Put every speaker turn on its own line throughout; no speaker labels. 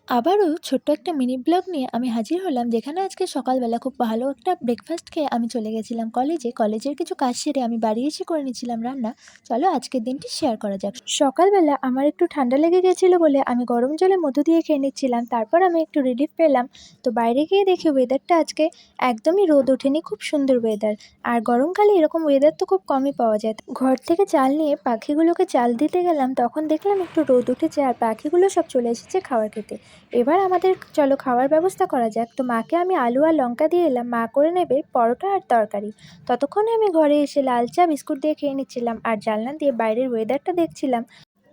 আবারও ছোট্ট একটা মিনি ব্লগ নিয়ে আমি হাজির হলাম, যেখানে আজকে সকালবেলা খুব ভালো একটা ব্রেকফাস্ট খেয়ে আমি চলে গেছিলাম কলেজে। কলেজের কিছু কাজ সেরে আমি বাড়ি এসে করে নিচ্ছিলাম রান্না। চলো আজকের দিনটি শেয়ার করা যাক। সকালবেলা আমার একটু ঠান্ডা লেগে গেছিলো বলে আমি গরম জলে মধু দিয়ে খেয়ে নিচ্ছিলাম। তারপর আমি একটু রিলিফ পেলাম। তো বাইরে গিয়ে দেখি ওয়েদারটা আজকে একদমই রোদ ওঠেনি, খুব সুন্দর ওয়েদার। আর গরমকালে এরকম ওয়েদার তো খুব কমই পাওয়া যায়। ঘর থেকে চাল নিয়ে পাখিগুলোকে চাল দিতে গেলাম, তখন দেখলাম একটু রোদ উঠেছে আর পাখিগুলো সব চলে এসেছে খাবার খেতে। এবার আমাদের চলো খাওয়ার ব্যবস্থা করা যাক। তো মাকে আমি আলু আর লঙ্কা দিয়ে এলাম, মা করে নেবে পরোটা আর তরকারি। ততক্ষণে আমি ঘরে এসে লাল চা বিস্কুট দিয়ে খেয়ে নিচ্ছিলাম আর জানলা দিয়ে বাইরের ওয়েদারটা দেখছিলাম।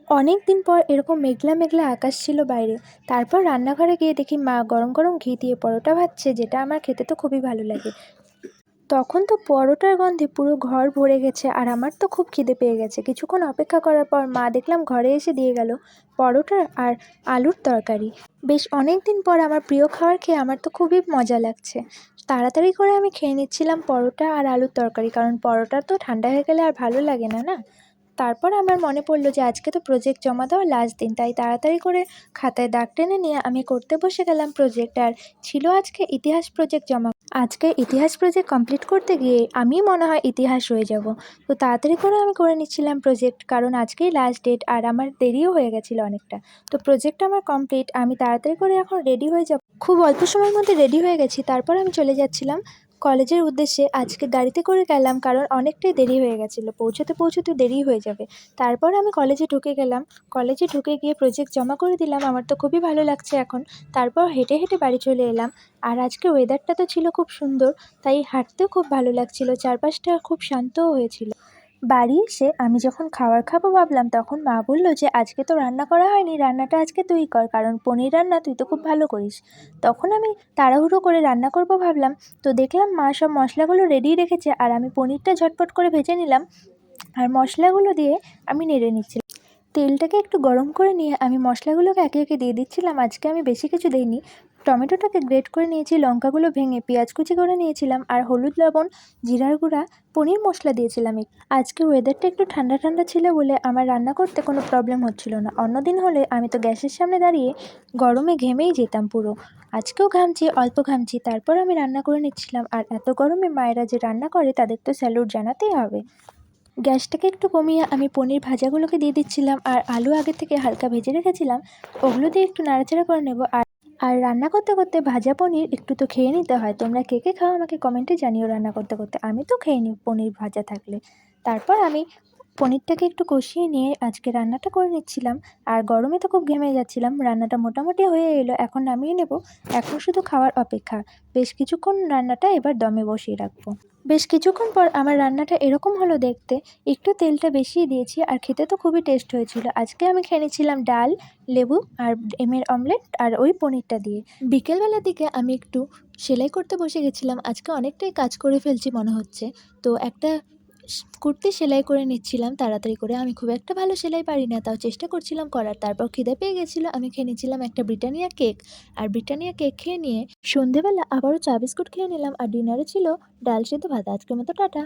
অনেক দিন পর এরকম মেঘলা মেঘলা আকাশ ছিল বাইরে। তারপর রান্নাঘরে গিয়ে দেখি মা গরম গরম ঘি দিয়ে পরোটা ভাজছে, যেটা আমার খেতে তো খুবই ভালো লাগে। তখন তো পরোটার গন্ধে পুরো ঘর ভরে গেছে আর আমার তো খুব খিদে পেয়ে গেছে। কিছুক্ষণ অপেক্ষা করার পর মা দেখলাম ঘরে এসে দিয়ে গেল পরোটা আর আলুর তরকারি। বেশ অনেক দিন পর আমার প্রিয় খাবার খেয়ে আমার তো খুবই মজা লাগছে। তাড়াতাড়ি করে আমি খেয়ে নিচ্ছিলাম পরোটা আর আলুর তরকারি, কারণ পরোটা তো ঠান্ডা হয়ে গেলে আর ভালো লাগে না, না? তারপর আমার মনে পড়লো যে আজকে তো প্রজেক্ট জমা দেওয়ার লাস্ট দিন, তাই তাড়াতাড়ি করে খাতায় দাগ টেনে নিয়ে আমি করতে বসে গেলাম প্রজেক্ট। আর ছিল আজকে ইতিহাস প্রজেক্ট জমা। আজকে ইতিহাস প্রজেক্ট কমপ্লিট করতে গিয়ে আমি মনে হয় ইতিহাস হয়ে যাব। তো তাড়াতাড়ি করে আমি করে নিচ্ছিলাম প্রজেক্ট, কারণ আজকেই লাস্ট ডেট আর আমার দেরিও হয়ে গেছিলো অনেকটা। তো প্রজেক্ট আমার কমপ্লিট, আমি তাড়াতাড়ি করে এখন রেডি হয়ে যাব। খুব অল্প সময়ের মধ্যে রেডি হয়ে গেছি। তারপর আমি চলে যাচ্ছিলাম কলেজের উদ্দেশ্যে। আজকে গাড়িতে করে গেলাম, কারণ অনেকটাই দেরি হয়ে গেছিলো, পৌঁছতে পৌঁছতে দেরি হয়ে যাবে। তারপর আমি কলেজে ঢুকে গেলাম। কলেজে ঢুকে গিয়ে প্রজেক্ট জমা করে দিলাম। আমার তো খুবই ভালো লাগছে এখন। তারপর হেঁটে হেঁটে বাড়ি চলে এলাম। আর আজকে ওয়েদারটা তো ছিল খুব সুন্দর, তাই হাঁটতেও খুব ভালো লাগছিল, চারপাশটা খুব শান্তও হয়েছিল। বাড়ি এসে আমি যখন খাবার খাবো ভাবলাম, তখন মা বলল যে আজকে তো রান্না করা হয়নি, রান্নাটা আজকে তুই কর, কারণ পনির রান্না তুই তো খুব ভালো করিস। তখন আমি তাড়াহুড়ো করে রান্না করব ভাবলাম। তো দেখলাম মা সব মশলাগুলো রেডি রেখেছে আর আমি পনিরটা ঝটপট করে ভেজে নিলাম আর মশলাগুলো দিয়ে আমি নেড়ে নিচ্ছিলাম। তেলটাকে একটু গরম করে নিয়ে আমি মশলাগুলোকে একে একে দিয়ে দিচ্ছিলাম। আজকে আমি বেশি কিছু দিইনি। টমেটোটাকে গ্রেট করে নিয়েছি, লঙ্কাগুলো ভেঙে পেঁয়াজ কুচি করে নিয়েছিলাম আর হলুদ, লবণ, জিরার গুঁড়া, পনির মশলা দিয়েছিলাম। আজকে ওয়েদারটা একটু ঠান্ডা ঠান্ডা ছিল বলে আমার রান্না করতে কোনো প্রবলেম হচ্ছিল না। অন্যদিন হলে আমি তো গ্যাসের সামনে দাঁড়িয়ে গরমে ঘেমেই যেতাম পুরো। আজকেও ঘামছি, অল্প ঘামছি, তারপর আমি রান্না করে নিচ্ছিলাম। আর এত গরমে মায়েরা যে রান্না করে তাদের তো স্যালুট জানাতেই হবে। গ্যাসটাকে একটু কমিয়ে আমি পনির ভাজাগুলোকে দিয়ে দিচ্ছিলাম আর আলু আগে থেকে হালকা ভেজে রেখেছিলাম, ওগুলো দিয়ে একটু নাড়াচাড়া করে নেব। আর রান্না করতে করতে ভাজা পনির একটু তো খেয়ে নিতে হয়। তোমরা কে কে খাও আমাকে কমেন্টে জানিও। রান্না করতে করতে আমি তো খেয়ে নিই পনির ভাজা থাকলে। তারপর আমি পনিরটাকে একটু কষিয়ে নিয়ে আজকে রান্নাটা করে নিচ্ছিলাম। আর গরমে তো খুব ঘেমে যাচ্ছিলাম। রান্নাটা মোটামুটি হয়ে এলো, এখন নামিয়ে নেব। এখন শুধু খাওয়ার অপেক্ষা। বেশ কিছুক্ষণ রান্নাটা এবার দমে বসিয়ে রাখবো। বেশ কিছুক্ষণ পর আমার রান্নাটা এরকম হলো দেখতে। একটু তেলটা বেশিই দিয়েছি আর খেতে তো খুবই টেস্ট হয়েছিল। আজকে আমি খেয়ে নিচ্ছিলাম ডাল, লেবু আর ডিমের অমলেট আর ওই পনিরটা দিয়ে। বিকেলবেলার দিকে আমি একটু সেলাই করতে বসে গেছিলাম। আজকে অনেকটাই কাজ করে ফেলছি মনে হচ্ছে। তো একটা কুর্তি সেলাই করে নিচ্ছিলাম তাড়াতাড়ি করে। আমি খুব একটা ভালো সেলাই পারি না, তাও চেষ্টা করছিলাম করার। তারপর খিদে পেয়ে গেছিলো, আমি খেয়ে নিচ্ছিলাম একটা ব্রিটানিয়া কেক। আর ব্রিটানিয়া কেক খেয়ে নিয়ে সন্ধেবেলা আবারও চা বিস্কুট খেয়ে নিলাম। আর ডিনারে ছিল ডাল সেদ্ধ ভাত। আজকের মতো টাটা।